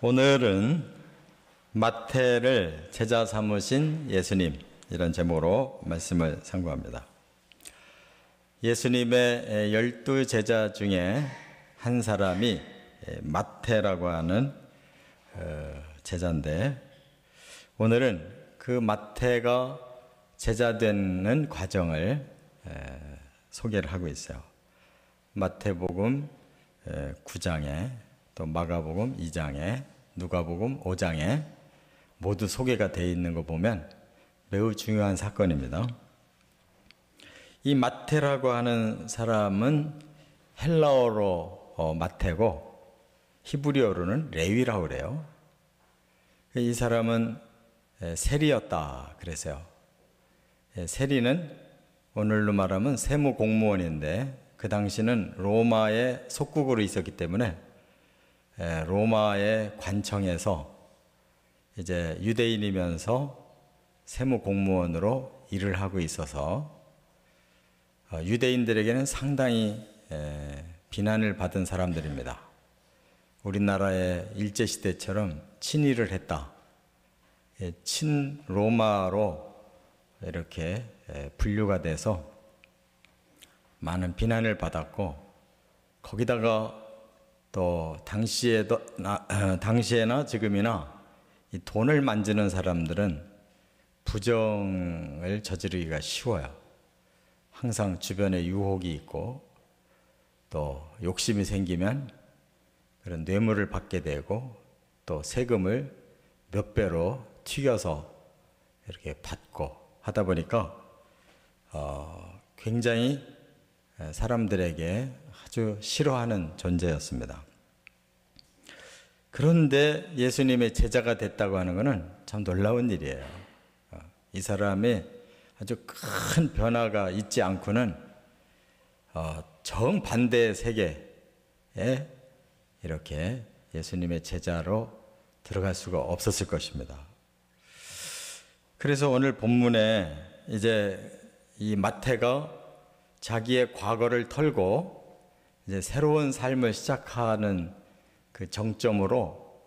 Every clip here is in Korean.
오늘은 마태를 제자 삼으신 예수님, 이런 제목으로 말씀을 상고합니다. 예수님의 12 제자 중에 한 사람이 마태라고 하는 제자인데, 오늘은 그 마태가 제자 되는 과정을 소개를 하고 있어요. 마태복음 9장에, 또 마가복음 2장에, 누가복음 5장에 모두 소개가 되어 있는 거 보면 매우 중요한 사건입니다. 이 마태라고 하는 사람은 헬라어로 마태고 히브리어로는 레위라고 그래요. 이 사람은 세리였다 그랬어요. 세리는 오늘로 말하면 세무 공무원인데, 그 당시는 로마의 속국으로 있었기 때문에 로마의 관청에서 이제 유대인이면서 세무 공무원으로 일을 하고 있어서 유대인들에게는 상당히 비난을 받은 사람들입니다. 우리나라의 일제시대처럼 친일을 했다, 친로마로 이렇게 분류가 돼서 많은 비난을 받았고, 거기다가 또 당시에나 지금이나 이 돈을 만지는 사람들은 부정을 저지르기가 쉬워요. 항상 주변에 유혹이 있고, 또 욕심이 생기면 그런 뇌물을 받게 되고, 또 세금을 몇 배로 튀겨서 이렇게 받고 하다 보니까 굉장히 사람들에게 아주 싫어하는 존재였습니다. 그런데 예수님의 제자가 됐다고 하는 것은 참 놀라운 일이에요. 이 사람의 아주 큰 변화가 있지 않고는 정반대의 세계에 이렇게 예수님의 제자로 들어갈 수가 없었을 것입니다. 그래서 오늘 본문에 이제 이 마태가 자기의 과거를 털고 이제 새로운 삶을 시작하는 그 정점으로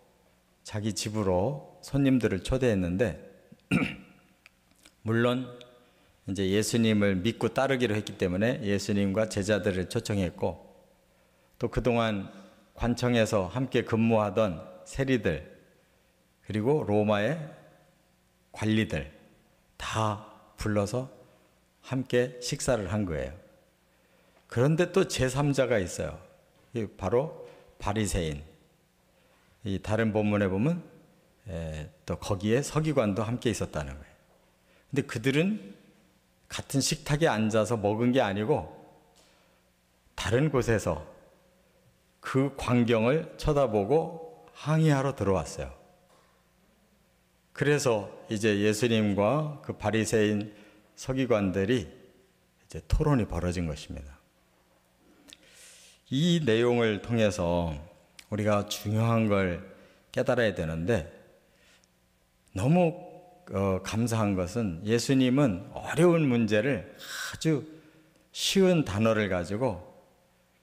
자기 집으로 손님들을 초대했는데, 물론 이제 예수님을 믿고 따르기로 했기 때문에 예수님과 제자들을 초청했고, 또 그동안 관청에서 함께 근무하던 세리들, 그리고 로마의 관리들 다 불러서 함께 식사를 한 거예요. 그런데 또 제3자가 있어요. 바로 바리새인. 이 다른 본문에 보면 또 거기에 서기관도 함께 있었다는 거예요. 근데 그들은 같은 식탁에 앉아서 먹은 게 아니고 다른 곳에서 그 광경을 쳐다보고 항의하러 들어왔어요. 그래서 이제 예수님과 그 바리새인 서기관들이 이제 토론이 벌어진 것입니다. 이 내용을 통해서 우리가 중요한 걸 깨달아야 되는데, 너무 감사한 것은 예수님은 어려운 문제를 아주 쉬운 단어를 가지고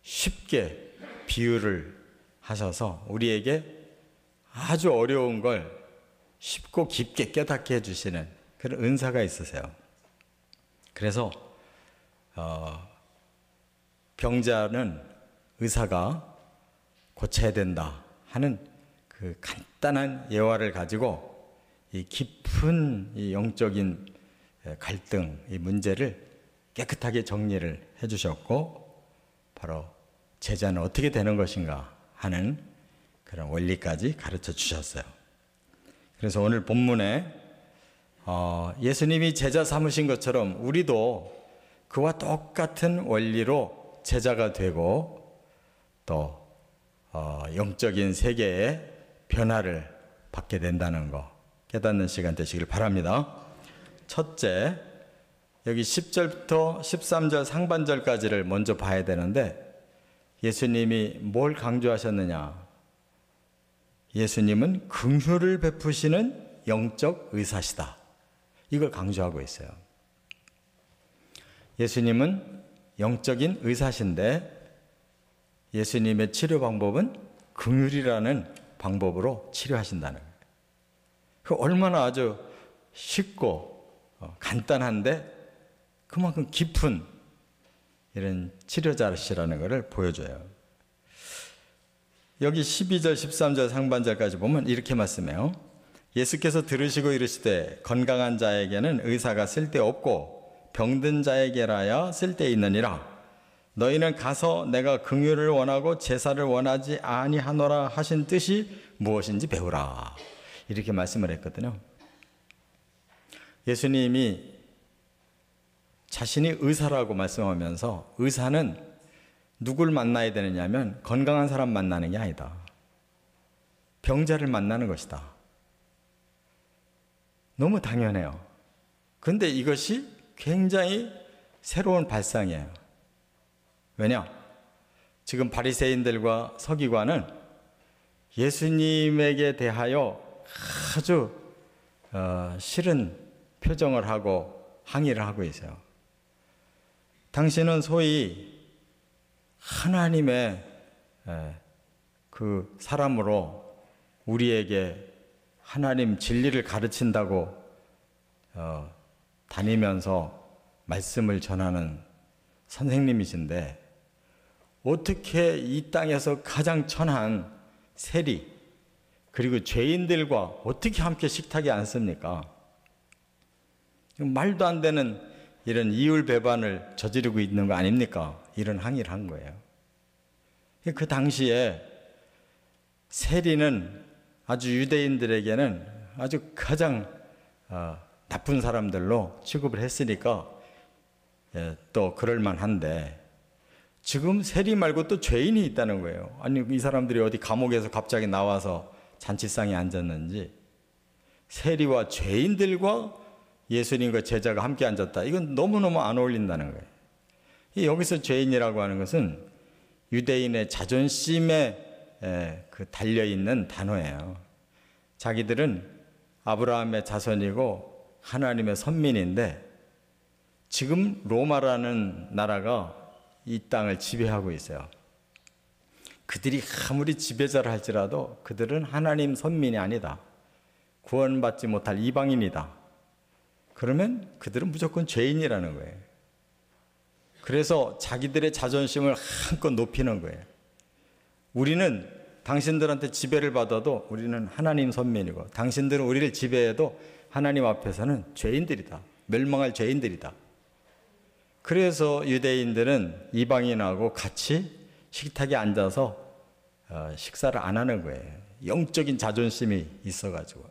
쉽게 비유를 하셔서 우리에게 아주 어려운 걸 쉽고 깊게 깨닫게 해주시는 그런 은사가 있으세요. 그래서 병자는 의사가 고쳐야 된다 하는 그 간단한 예화를 가지고 이 깊은 이 영적인 갈등, 이 문제를 깨끗하게 정리를 해주셨고, 바로 제자는 어떻게 되는 것인가 하는 그런 원리까지 가르쳐 주셨어요. 그래서 오늘 본문에 예수님이 제자 삼으신 것처럼 우리도 그와 똑같은 원리로 제자가 되고, 또 영적인 세계의 변화를 받게 된다는 거 깨닫는 시간 되시길 바랍니다. 첫째, 여기 10절부터 13절 상반절까지를 먼저 봐야 되는데, 예수님이 뭘 강조하셨느냐? 예수님은 긍휼을 베푸시는 영적 의사시다, 이걸 강조하고 있어요. 예수님은 영적인 의사신데 예수님의 치료 방법은 긍휼이라는 방법으로 치료하신다는 거예요. 그 얼마나 아주 쉽고 간단한데 그만큼 깊은 이런 치료자시라는 것을 보여줘요. 여기 12절, 13절 상반절까지 보면 이렇게 말씀해요. 예수께서 들으시고 이르시되 건강한 자에게는 의사가 쓸데없고 병든 자에게라야 쓸데있느니라. 너희는 가서 내가 긍휼을 원하고 제사를 원하지 아니하노라 하신 뜻이 무엇인지 배우라. 이렇게 말씀을 했거든요. 예수님이 자신이 의사라고 말씀하면서 의사는 누굴 만나야 되느냐면 건강한 사람 만나는 게 아니다. 병자를 만나는 것이다. 너무 당연해요. 그런데 이것이 굉장히 새로운 발상이에요. 왜냐? 지금 바리새인들과 서기관은 예수님에게 대하여 아주 싫은 표정을 하고 항의를 하고 있어요. 당신은 소위 하나님의 그 사람으로 우리에게 하나님 진리를 가르친다고 다니면서 말씀을 전하는 선생님이신데 어떻게 이 땅에서 가장 천한 세리 그리고 죄인들과 어떻게 함께 식탁에 앉습니까? 말도 안 되는 이런 이율배반을 저지르고 있는 거 아닙니까? 이런 항의를 한 거예요. 그 당시에 세리는 아주 유대인들에게는 아주 가장 나쁜 사람들로 취급을 했으니까 또 그럴만한데 지금 세리 말고 또 죄인이 있다는 거예요. 아니 이 사람들이 어디 감옥에서 갑자기 나와서 잔치상에 앉았는지 세리와 죄인들과 예수님과 제자가 함께 앉았다. 이건 너무너무 안 어울린다는 거예요. 여기서 죄인이라고 하는 것은 유대인의 자존심에 그 달려있는 단어예요. 자기들은 아브라함의 자손이고 하나님의 선민인데 지금 로마라는 나라가 이 땅을 지배하고 있어요. 그들이 아무리 지배자를 할지라도 그들은 하나님 선민이 아니다. 구원받지 못할 이방인이다. 그러면 그들은 무조건 죄인이라는 거예요. 그래서 자기들의 자존심을 한껏 높이는 거예요. 우리는 당신들한테 지배를 받아도 우리는 하나님 선민이고 당신들은 우리를 지배해도 하나님 앞에서는 죄인들이다. 멸망할 죄인들이다. 그래서 유대인들은 이방인하고 같이 식탁에 앉아서 식사를 안 하는 거예요. 영적인 자존심이 있어가지고.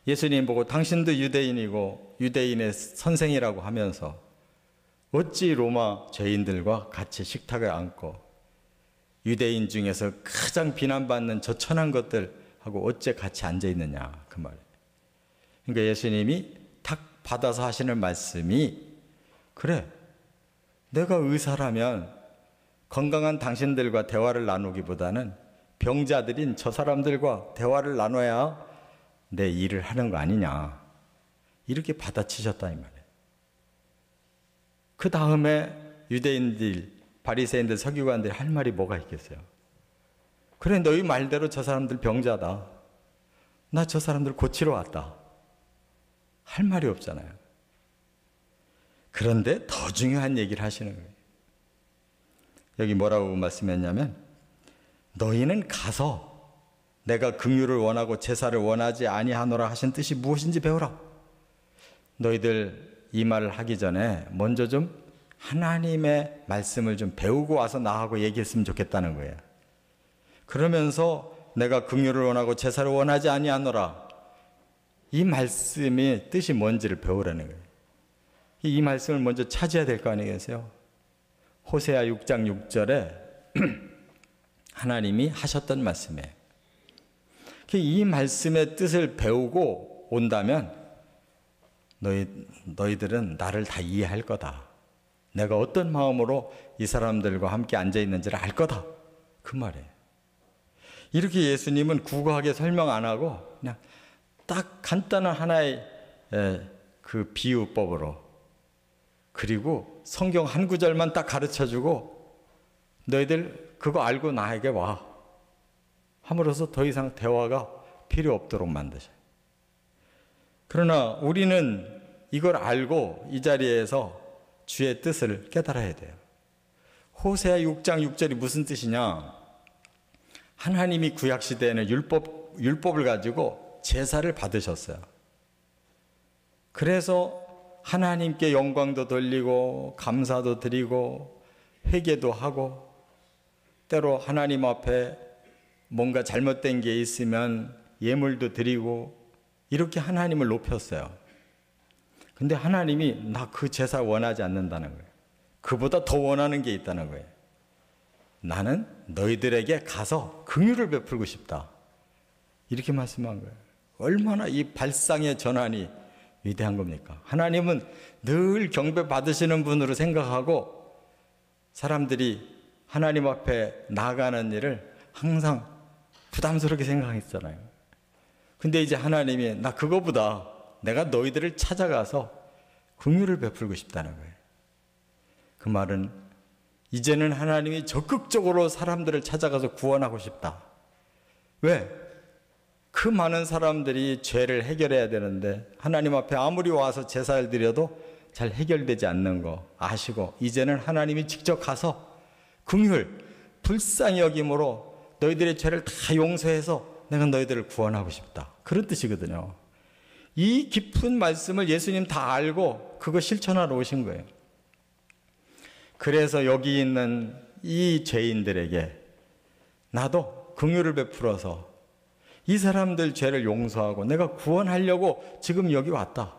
예수님 보고 당신도 유대인이고 유대인의 선생이라고 하면서 어찌 로마 죄인들과 같이 식탁에 앉고 유대인 중에서 가장 비난받는 저 천한 것들하고 어째 같이 앉아 있느냐 그 말이에요. 그러니까 예수님이 탁 받아서 하시는 말씀이 그래 내가 의사라면 건강한 당신들과 대화를 나누기보다는 병자들인 저 사람들과 대화를 나눠야 내 일을 하는 거 아니냐 이렇게 받아치셨다 이 말이에요. 그 다음에 유대인들 바리새인들 서기관들이 할 말이 뭐가 있겠어요? 그래 너희 말대로 저 사람들 병자다. 나 저 사람들 고치러 왔다. 할 말이 없잖아요. 그런데 더 중요한 얘기를 하시는 거예요. 여기 뭐라고 말씀했냐면 너희는 가서 내가 긍휼을 원하고 제사를 원하지 아니하노라 하신 뜻이 무엇인지 배우라. 너희들 이 말을 하기 전에 먼저 좀 하나님의 말씀을 좀 배우고 와서 나하고 얘기했으면 좋겠다는 거예요. 그러면서 내가 긍휼을 원하고 제사를 원하지 아니하노라 이 말씀의 뜻이 뭔지를 배우라는 거예요. 이 말씀을 먼저 찾아야 될 거 아니겠어요? 호세아 6장 6절에 하나님이 하셨던 말씀이에요. 이 말씀의 뜻을 배우고 온다면 너희들은 나를 다 이해할 거다. 내가 어떤 마음으로 이 사람들과 함께 앉아 있는지를 알 거다. 그 말이에요. 이렇게 예수님은 구구하게 설명 안 하고 그냥 딱 간단한 하나의 그 비유법으로 그리고 성경 한 구절만 딱 가르쳐주고 너희들 그거 알고 나에게 와 함으로써 더 이상 대화가 필요 없도록 만드셔요. 그러나 우리는 이걸 알고 이 자리에서 주의 뜻을 깨달아야 돼요. 호세아 6장 6절이 무슨 뜻이냐? 하나님이 구약시대에는 율법을 가지고 제사를 받으셨어요. 그래서 하나님께 영광도 돌리고 감사도 드리고 회개도 하고 때로 하나님 앞에 뭔가 잘못된 게 있으면 예물도 드리고 이렇게 하나님을 높였어요. 근데 하나님이 나 그 제사 원하지 않는다는 거예요. 그보다 더 원하는 게 있다는 거예요. 나는 너희들에게 가서 긍휼을 베풀고 싶다. 이렇게 말씀한 거예요. 얼마나 이 발상의 전환이 위대한 겁니까? 하나님은 늘 경배 받으시는 분으로 생각하고 사람들이 하나님 앞에 나아가는 일을 항상 부담스럽게 생각했잖아요. 근데 이제 하나님이 나 그거보다 내가 너희들을 찾아가서 긍휼을 베풀고 싶다는 거예요. 그 말은 이제는 하나님이 적극적으로 사람들을 찾아가서 구원하고 싶다. 왜? 그 많은 사람들이 죄를 해결해야 되는데 하나님 앞에 아무리 와서 제사를 드려도 잘 해결되지 않는 거 아시고 이제는 하나님이 직접 가서 긍휼, 불쌍히 여김으로 너희들의 죄를 다 용서해서 내가 너희들을 구원하고 싶다. 그런 뜻이거든요. 이 깊은 말씀을 예수님 다 알고 그거 실천하러 오신 거예요. 그래서 여기 있는 이 죄인들에게 나도 긍휼을 베풀어서 이 사람들 죄를 용서하고 내가 구원하려고 지금 여기 왔다.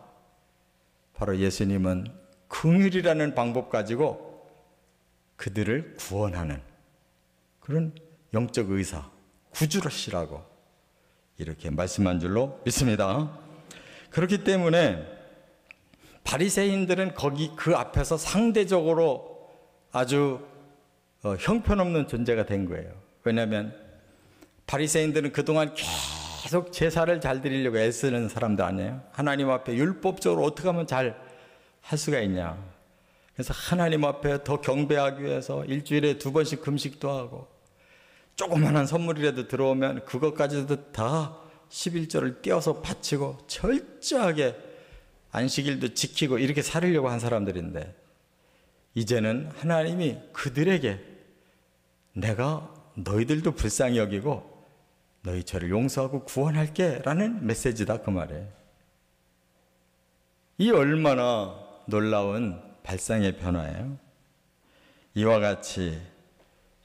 바로 예수님은 긍휼이라는 방법 가지고 그들을 구원하는 그런 영적 의사, 구주시라고 이렇게 말씀한 줄로 믿습니다. 그렇기 때문에 바리새인들은 거기 그 앞에서 상대적으로 아주 형편없는 존재가 된 거예요. 왜냐하면 바리새인들은 그동안 계속 제사를 잘 드리려고 애쓰는 사람도 아니에요. 하나님 앞에 율법적으로 어떻게 하면 잘 할 수가 있냐. 그래서 하나님 앞에 더 경배하기 위해서 일주일에 2번씩 금식도 하고 조그마한 선물이라도 들어오면 그것까지도 다 11조를 떼어서 바치고 철저하게 안식일도 지키고 이렇게 살으려고 한 사람들인데 이제는 하나님이 그들에게 내가 너희들도 불쌍히 여기고 너희 죄를 용서하고 구원할게 라는 메시지다 그 말이에요. 이 얼마나 놀라운 발상의 변화예요. 이와 같이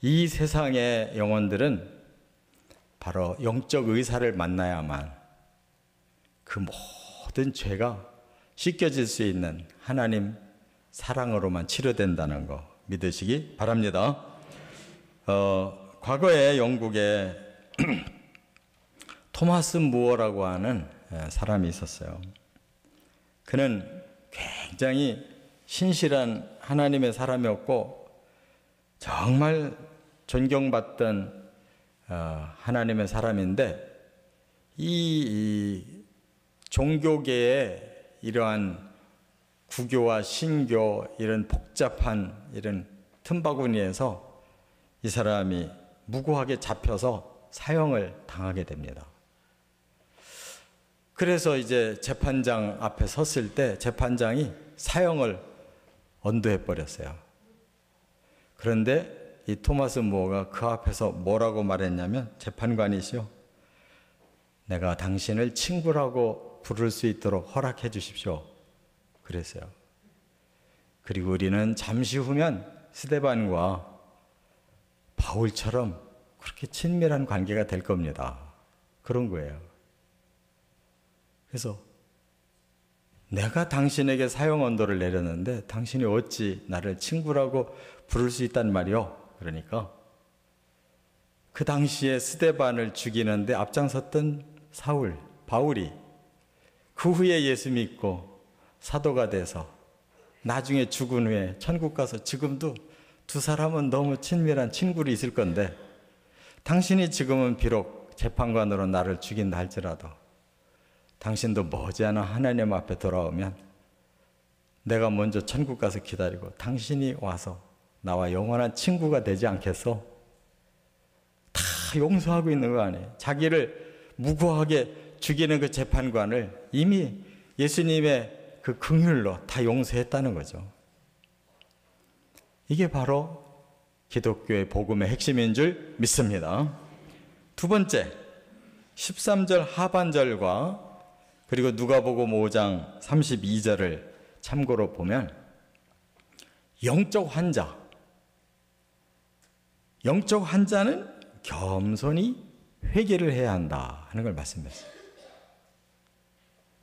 이 세상의 영혼들은 바로 영적 의사를 만나야만 그 모든 죄가 씻겨질 수 있는 하나님 사랑으로만 치료된다는 거 믿으시기 바랍니다. 과거에 영국에 토마스 무어라고 하는 사람이 있었어요. 그는 굉장히 신실한 하나님의 사람이었고 정말 존경받던 하나님의 사람인데 이 종교계의 이러한 구교와 신교 이런 복잡한 이런 틈바구니에서 이 사람이 무고하게 잡혀서 사형을 당하게 됩니다. 그래서 이제 재판장 앞에 섰을 때 재판장이 사형을 언도해 버렸어요. 그런데 이 토마스 무어가 그 앞에서 뭐라고 말했냐면 재판관이시오. 내가 당신을 친구라고 부를 수 있도록 허락해 주십시오. 그랬어요. 그리고 우리는 잠시 후면 스데반과 바울처럼 그렇게 친밀한 관계가 될 겁니다. 그런 거예요. 그래서 내가 당신에게 사형 언도를 내렸는데 당신이 어찌 나를 친구라고 부를 수 있단 말이오? 그러니까 그 당시에 스데반을 죽이는데 앞장섰던 바울이 그 후에 예수 믿고 사도가 돼서 나중에 죽은 후에 천국 가서 지금도 두 사람은 너무 친밀한 친구로 있을 건데 당신이 지금은 비록 재판관으로 나를 죽인다 할지라도 당신도 머지않아 하나님 앞에 돌아오면 내가 먼저 천국 가서 기다리고 당신이 와서 나와 영원한 친구가 되지 않겠소? 다 용서하고 있는 거 아니에요. 자기를 무고하게 죽이는 그 재판관을 이미 예수님의 그 긍휼로 다 용서했다는 거죠. 이게 바로 기독교의 복음의 핵심인 줄 믿습니다. 두 번째, 13절 하반절과 그리고 누가복음 5장 32절을 참고로 보면 영적 환자는 겸손히 회개를 해야 한다 하는 걸 말씀했어요.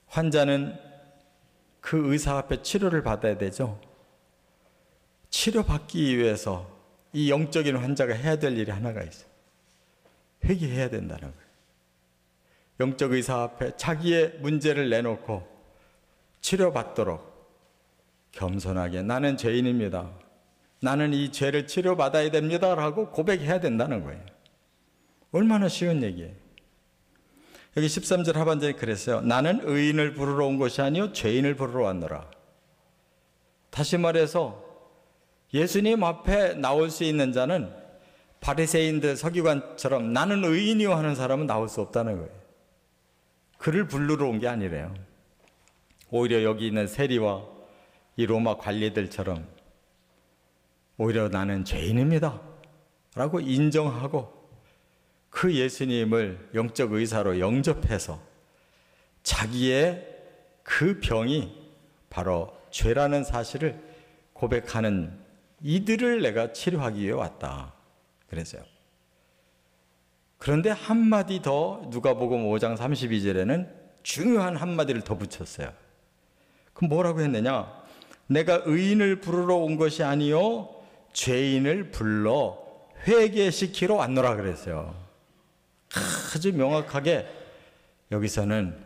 환자는 그 의사 앞에 치료를 받아야 되죠. 치료받기 위해서 이 영적인 환자가 해야 될 일이 하나가 있어요. 회개해야 된다는 거예요. 영적 의사 앞에 자기의 문제를 내놓고 치료받도록 겸손하게 나는 죄인입니다. 나는 이 죄를 치료받아야 됩니다. 라고 고백해야 된다는 거예요. 얼마나 쉬운 얘기예요. 여기 13절 하반절에 그랬어요. 나는 의인을 부르러 온 것이 아니요 죄인을 부르러 왔노라. 다시 말해서 예수님 앞에 나올 수 있는 자는 바리새인들 서기관처럼 나는 의인이요 하는 사람은 나올 수 없다는 거예요. 그를 부르러 온 게 아니래요. 오히려 여기 있는 세리와 이 로마 관리들처럼 오히려 나는 죄인입니다 라고 인정하고 그 예수님을 영적 의사로 영접해서 자기의 그 병이 바로 죄라는 사실을 고백하는 이들을 내가 치료하기 위해 왔다 그랬어요. 그런데 한마디 더 누가복음 5장 32절에는 중요한 한마디를 더 붙였어요. 그럼 뭐라고 했느냐? 내가 의인을 부르러 온 것이 아니요 죄인을 불러 회개시키러 왔노라 그랬어요. 아주 명확하게 여기서는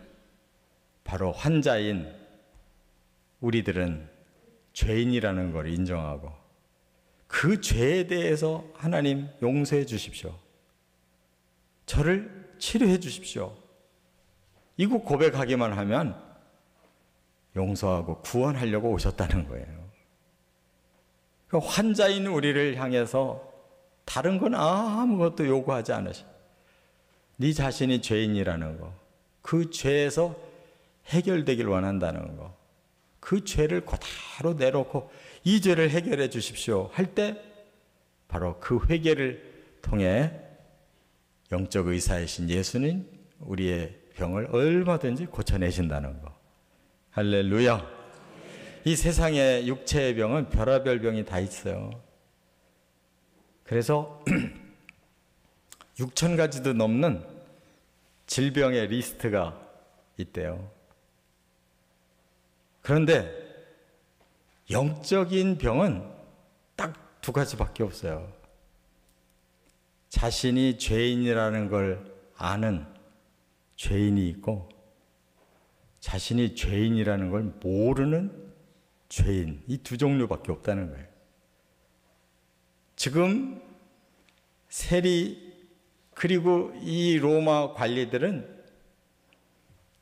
바로 환자인 우리들은 죄인이라는 걸 인정하고 그 죄에 대해서 하나님 용서해 주십시오. 저를 치료해 주십시오. 이거 고백하기만 하면 용서하고 구원하려고 오셨다는 거예요. 환자인 우리를 향해서 다른 건 아무것도 요구하지 않으시. 네 자신이 죄인이라는 거, 그 죄에서 해결되길 원한다는 거, 그 죄를 그대로 내놓고 이 죄를 해결해 주십시오 할 때 바로 그 회개를 통해 영적 의사이신 예수는 우리의 병을 얼마든지 고쳐내신다는 거. 할렐루야. 이 세상의 육체의 병은 별의별 병이 다 있어요. 그래서 6,000가지도 넘는 질병의 리스트가 있대요. 그런데 영적인 병은 딱 두 가지밖에 없어요. 자신이 죄인이라는 걸 아는 죄인이 있고 자신이 죄인이라는 걸 모르는 죄인, 이 두 종류밖에 없다는 거예요. 지금 세리 그리고 이 로마 관리들은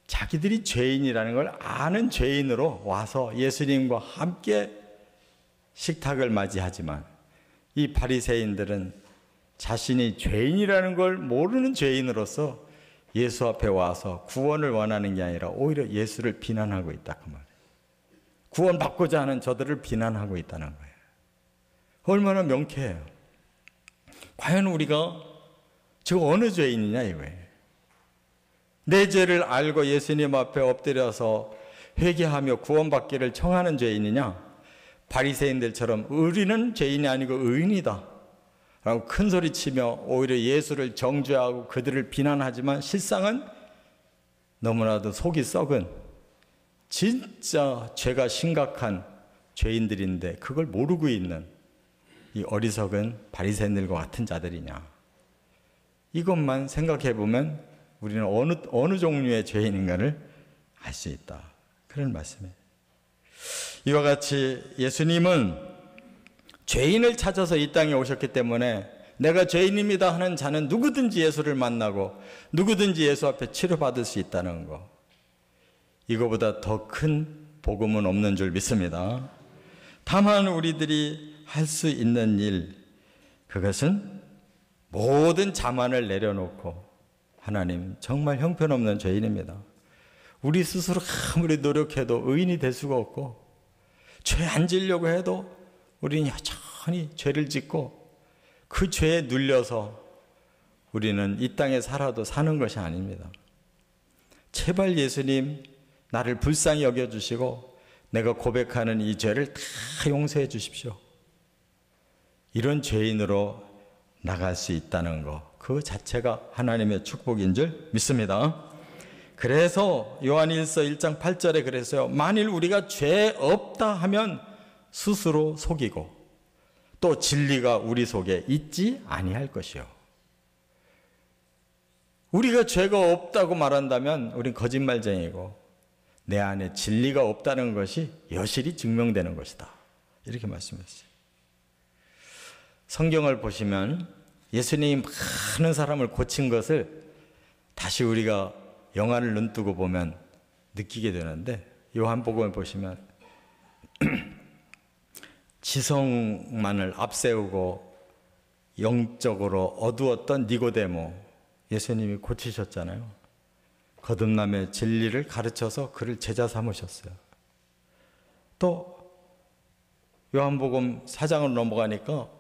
자기들이 죄인이라는 걸 아는 죄인으로 와서 예수님과 함께 식탁을 맞이하지만 이 바리새인들은 자신이 죄인이라는 걸 모르는 죄인으로서 예수 앞에 와서 구원을 원하는 게 아니라 오히려 예수를 비난하고 있다 그 말이에요. 구원받고자 하는 저들을 비난하고 있다는 거예요. 얼마나 명쾌해요. 과연 우리가 지금 어느 죄인이냐 이거예요. 내 죄를 알고 예수님 앞에 엎드려서 회개하며 구원받기를 청하는 죄인이냐, 바리새인들처럼 우리는 죄인이 아니고 의인이다 라고 큰 소리치며 오히려 예수를 정죄하고 그들을 비난하지만 실상은 너무나도 속이 썩은 진짜 죄가 심각한 죄인들인데 그걸 모르고 있는 이 어리석은 바리새인들과 같은 자들이냐, 이것만 생각해 보면 우리는 어느 종류의 죄인인가를 알 수 있다, 그런 말씀이에요. 이와 같이 예수님은 죄인을 찾아서 이 땅에 오셨기 때문에 내가 죄인입니다 하는 자는 누구든지 예수를 만나고 누구든지 예수 앞에 치료받을 수 있다는 거, 이거보다 더 큰 복음은 없는 줄 믿습니다. 다만 우리들이 할 수 있는 일, 그것은 모든 자만을 내려놓고 하나님 정말 형편없는 죄인입니다. 우리 스스로 아무리 노력해도 의인이 될 수가 없고 죄 안 지려고 해도 우리는 여전히 죄를 짓고 그 죄에 눌려서 우리는 이 땅에 살아도 사는 것이 아닙니다. 제발 예수님 나를 불쌍히 여겨주시고 내가 고백하는 이 죄를 다 용서해 주십시오. 이런 죄인으로 나갈 수 있다는 것, 그 자체가 하나님의 축복인 줄 믿습니다. 그래서 요한일서 1장 8절에 그랬어요. 만일 우리가 죄 없다 하면 스스로 속이고 또 진리가 우리 속에 있지 아니할 것이요. 우리가 죄가 없다고 말한다면 우린 거짓말쟁이고 내 안에 진리가 없다는 것이 여실히 증명되는 것이다. 이렇게 말씀했어요. 성경을 보시면 예수님이 많은 사람을 고친 것을 다시 우리가 영화를 눈뜨고 보면 느끼게 되는데, 요한복음을 보시면 지성만을 앞세우고 영적으로 어두웠던 니고데모 예수님이 고치셨잖아요. 거듭남의 진리를 가르쳐서 그를 제자 삼으셨어요. 또 요한복음 4장으로 넘어가니까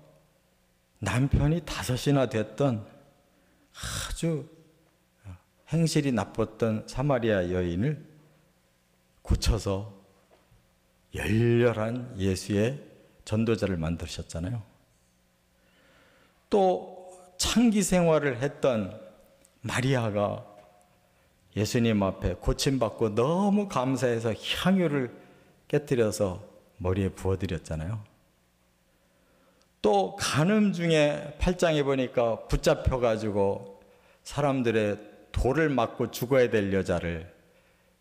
남편이 5이나 됐던 아주 행실이 나빴던 사마리아 여인을 고쳐서 열렬한 예수의 전도자를 만드셨잖아요. 또 창기 생활을 했던 마리아가 예수님 앞에 고침받고 너무 감사해서 향유를 깨뜨려서 머리에 부어드렸잖아요. 또 간음 중에 8장에 보니까 붙잡혀가지고 사람들의 돌을 맞고 죽어야 될 여자를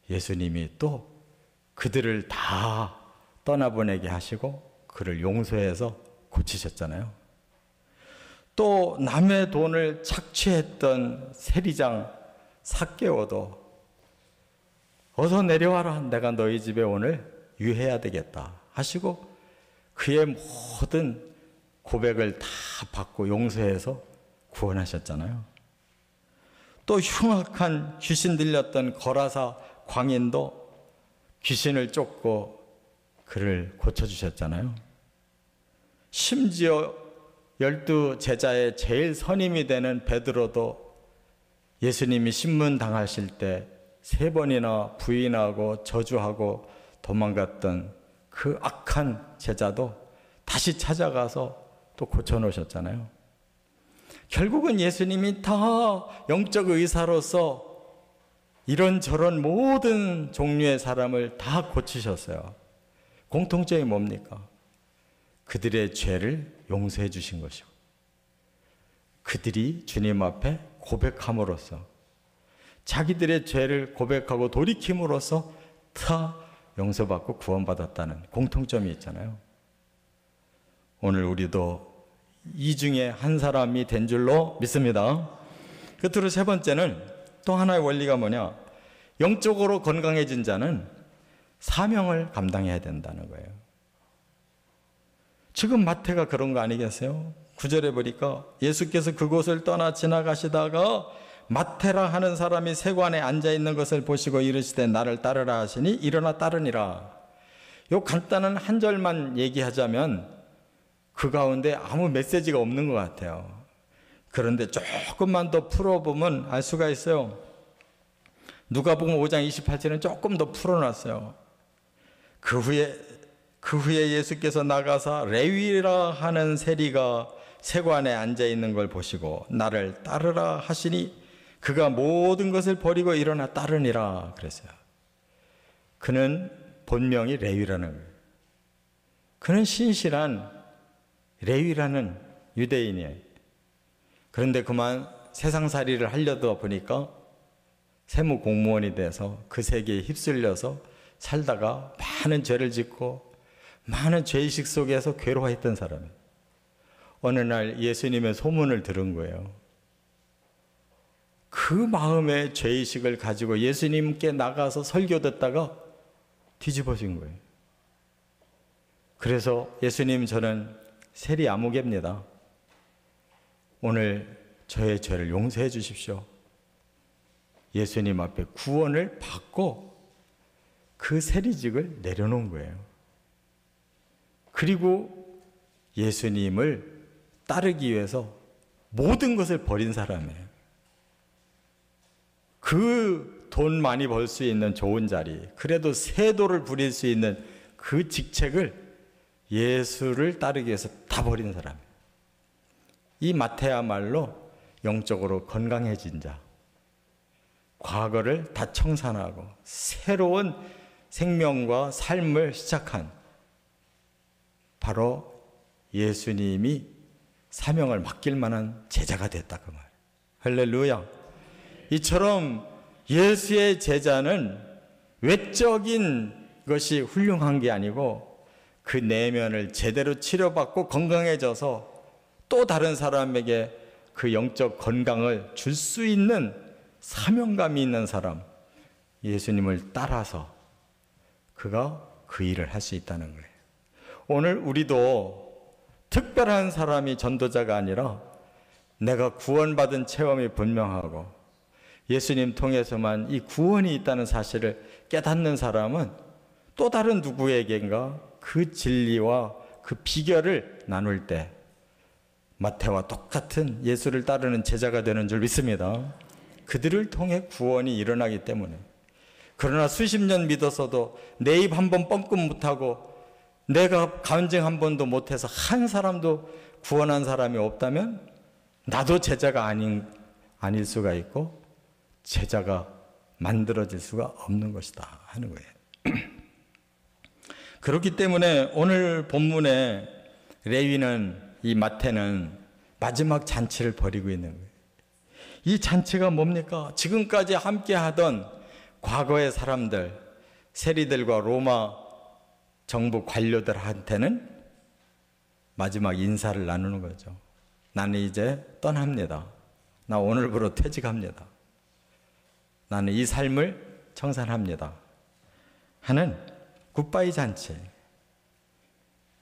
예수님이 또 그들을 다 떠나보내게 하시고 그를 용서해서 고치셨잖아요. 또 남의 돈을 착취했던 세리장 삭개오도 어서 내려와라, 내가 너희 집에 오늘 유해해야 되겠다 하시고 그의 모든 고백을 다 받고 용서해서 구원하셨잖아요. 또 흉악한 귀신 들렸던 거라사 광인도 귀신을 쫓고 그를 고쳐주셨잖아요. 심지어 12 제자의 제일 선임이 되는 베드로도 예수님이 신문당하실 때 3번이나 부인하고 저주하고 도망갔던 그 악한 제자도 다시 찾아가서 또 고쳐놓으셨잖아요. 결국은 예수님이 다 영적 의사로서 이런저런 모든 종류의 사람을 다 고치셨어요. 공통점이 뭡니까? 그들의 죄를 용서해 주신 것이고 그들이 주님 앞에 고백함으로써 자기들의 죄를 고백하고 돌이킴으로써 다 용서받고 구원받았다는 공통점이 있잖아요. 오늘 우리도 이 중에 한 사람이 된 줄로 믿습니다. 끝으로 3번째는 또 하나의 원리가 뭐냐? 영적으로 건강해진 자는 사명을 감당해야 된다는 거예요. 지금 마태가 그런 거 아니겠어요? 9절에 보니까 예수께서 그곳을 떠나 지나가시다가 마태라 하는 사람이 세관에 앉아있는 것을 보시고 이르시되 나를 따르라 하시니 일어나 따르니라. 요 간단한 한 절만 얘기하자면 그 가운데 아무 메시지가 없는 것 같아요. 그런데 조금만 더 풀어보면 알 수가 있어요. 누가복음 5장 28절은 조금 더 풀어놨어요. 그 후에 예수께서 나가사 레위라 하는 세리가 세관에 앉아있는 걸 보시고 나를 따르라 하시니 그가 모든 것을 버리고 일어나 따르니라 그랬어요. 그는 본명이 레위라는 거예요. 그는 신실한 레위라는 유대인이에요. 그런데 그만 세상살이를 하려다 보니까 세무 공무원이 돼서 그 세계에 휩쓸려서 살다가 많은 죄를 짓고 많은 죄의식 속에서 괴로워했던 사람이에요. 어느 날 예수님의 소문을 들은 거예요. 그 마음의 죄의식을 가지고 예수님께 나가서 설교 듣다가 뒤집어진 거예요. 그래서 예수님, 저는 세리 아무개입니다. 오늘 저의 죄를 용서해 주십시오. 예수님 앞에 구원을 받고 그 세리직을 내려놓은 거예요. 그리고 예수님을 따르기 위해서 모든 것을 버린 사람이에요. 그 돈 많이 벌 수 있는 좋은 자리, 그래도 세도를 부릴 수 있는 그 직책을 예수를 따르기 위해서 다 버린 사람이에요. 이 마태야말로 영적으로 건강해진 자, 과거를 다 청산하고 새로운 생명과 삶을 시작한 바로 예수님이 사명을 맡길 만한 제자가 됐다 그 말이에요. 할렐루야. 이처럼 예수의 제자는 외적인 것이 훌륭한 게 아니고 그 내면을 제대로 치료받고 건강해져서 또 다른 사람에게 그 영적 건강을 줄 수 있는 사명감이 있는 사람, 예수님을 따라서 그가 그 일을 할 수 있다는 거예요. 오늘 우리도 특별한 사람이 전도자가 아니라 내가 구원받은 체험이 분명하고 예수님 통해서만 이 구원이 있다는 사실을 깨닫는 사람은 또 다른 누구에겐가 그 진리와 그 비결을 나눌 때 마태와 똑같은 예수를 따르는 제자가 되는 줄 믿습니다. 그들을 통해 구원이 일어나기 때문에. 그러나 수십 년 믿어서도 내 입 한 번 뻥끗 못하고 내가 간증 한 번도 못해서 한 사람도 구원한 사람이 없다면 나도 제자가 아닐 수가 있고 제자가 만들어질 수가 없는 것이다 하는 거예요. 그렇기 때문에 오늘 본문에 레위는, 이 마태는 마지막 잔치를 벌이고 있는 거예요. 이 잔치가 뭡니까? 지금까지 함께 하던 과거의 사람들, 세리들과 로마 정부 관료들한테는 마지막 인사를 나누는 거죠. 나는 이제 떠납니다. 나 오늘부로 퇴직합니다. 나는 이 삶을 청산합니다 하는 굿바이 잔치.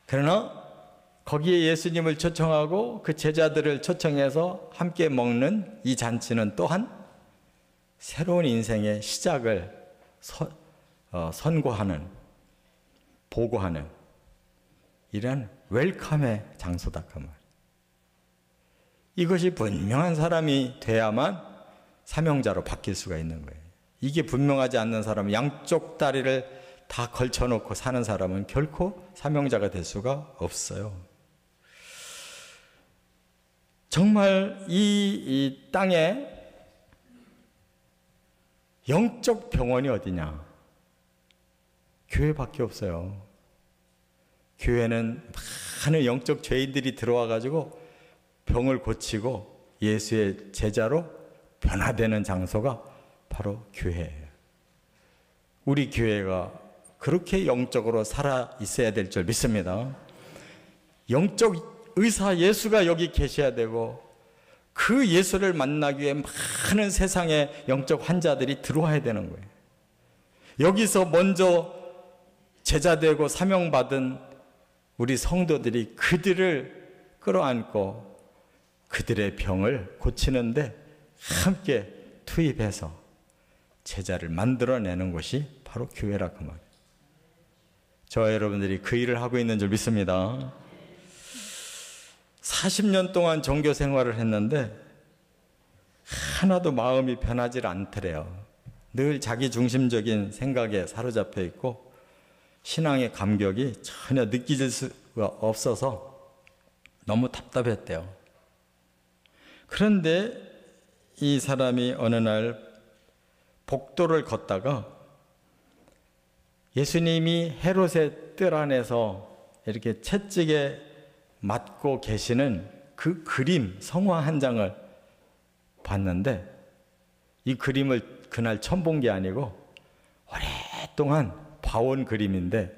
그러나 거기에 예수님을 초청하고 그 제자들을 초청해서 함께 먹는 이 잔치는 또한 새로운 인생의 시작을 선고하는, 보고하는 이런 웰컴의 장소다 그 말. 이것이 분명한 사람이 돼야만 사명자로 바뀔 수가 있는 거예요. 이게 분명하지 않는 사람은 양쪽 다리를 다 걸쳐놓고 사는 사람은 결코 사명자가 될 수가 없어요. 정말 이 땅에 영적 병원이 어디냐? 교회밖에 없어요. 교회는 많은 영적 죄인들이 들어와가지고 병을 고치고 예수의 제자로 변화되는 장소가 바로 교회예요. 우리 교회가 그렇게 영적으로 살아 있어야 될 줄 믿습니다. 영적 의사 예수가 여기 계셔야 되고 그 예수를 만나기 위해 많은 세상의 영적 환자들이 들어와야 되는 거예요. 여기서 먼저 제자되고 사명받은 우리 성도들이 그들을 끌어안고 그들의 병을 고치는데 함께 투입해서 제자를 만들어내는 것이 바로 교회라 그 말이에요. 저와 여러분들이 그 일을 하고 있는 줄 믿습니다. 40년 동안 종교 생활을 했는데 하나도 마음이 변하지 않더래요. 늘 자기 중심적인 생각에 사로잡혀 있고 신앙의 감격이 전혀 느껴질 수가 없어서 너무 답답했대요. 그런데 이 사람이 어느 날 복도를 걷다가 예수님이 헤롯의 뜰 안에서 이렇게 채찍에 맞고 계시는 그 그림, 성화 한 장을 봤는데 이 그림을 그날 처음 본 게 아니고 오랫동안 봐온 그림인데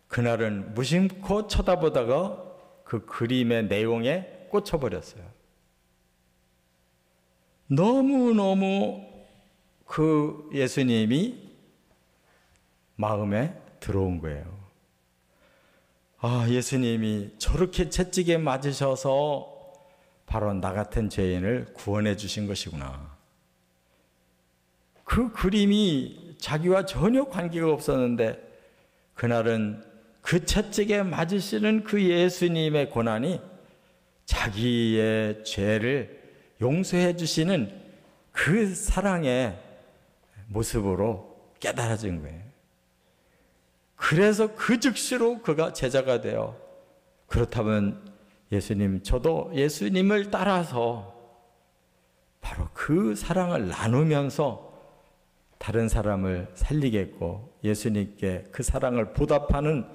그날은 무심코 쳐다보다가 그 그림의 내용에 꽂혀버렸어요. 너무너무 그 예수님이 마음에 들어온 거예요. 아, 예수님이 저렇게 채찍에 맞으셔서 바로 나 같은 죄인을 구원해 주신 것이구나. 그 그림이 자기와 전혀 관계가 없었는데 그날은 그 채찍에 맞으시는 그 예수님의 고난이 자기의 죄를 용서해 주시는 그 사랑의 모습으로 깨달아진 거예요. 그래서 그 즉시로 그가 제자가 되어, 그렇다면 예수님, 저도 예수님을 따라서 바로 그 사랑을 나누면서 다른 사람을 살리겠고 예수님께 그 사랑을 보답하는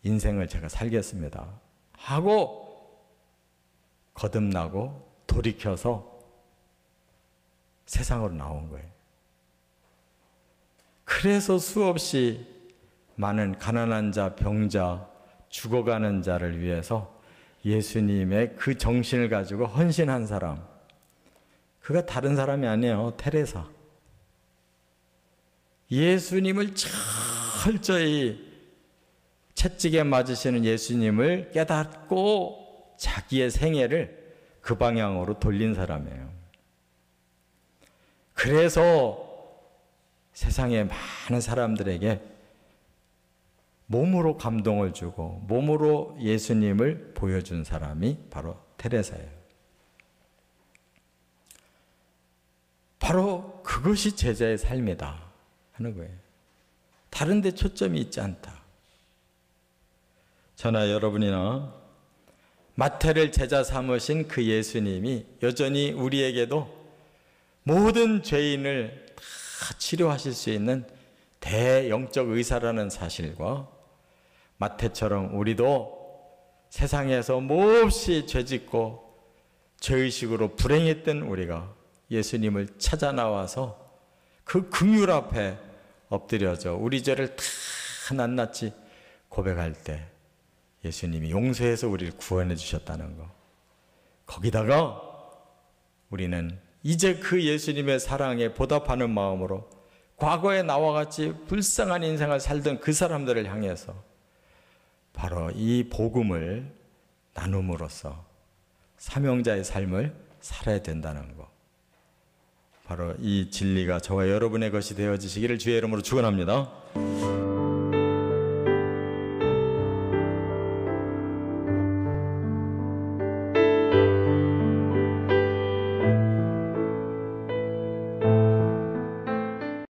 인생을 제가 살겠습니다 하고 거듭나고 돌이켜서 세상으로 나온 거예요. 그래서 수없이 많은 가난한 자, 병자, 죽어가는 자를 위해서 예수님의 그 정신을 가지고 헌신한 사람, 그가 다른 사람이 아니에요. 테레사. 예수님을 철저히 채찍에 맞으시는 예수님을 깨닫고 자기의 생애를 그 방향으로 돌린 사람이에요. 그래서 세상의 많은 사람들에게 몸으로 감동을 주고 몸으로 예수님을 보여준 사람이 바로 테레사예요. 바로 그것이 제자의 삶이다 하는 거예요. 다른 데 초점이 있지 않다. 저나 여러분이나 마태를 제자 삼으신 그 예수님이 여전히 우리에게도 모든 죄인을 다 치료하실 수 있는 대영적 의사라는 사실과 마태처럼 우리도 세상에서 몹시 죄짓고 죄의식으로 불행했던 우리가 예수님을 찾아 나와서 그 긍휼 앞에 엎드려져 우리 죄를 다 낱낱이 고백할 때 예수님이 용서해서 우리를 구원해 주셨다는 거, 거기다가 우리는 이제 그 예수님의 사랑에 보답하는 마음으로 과거에 나와 같이 불쌍한 인생을 살던 그 사람들을 향해서 바로 이 복음을 나눔으로써 사명자의 삶을 살아야 된다는 것, 바로 이 진리가 저와 여러분의 것이 되어지시기를 주의 이름으로 축원합니다.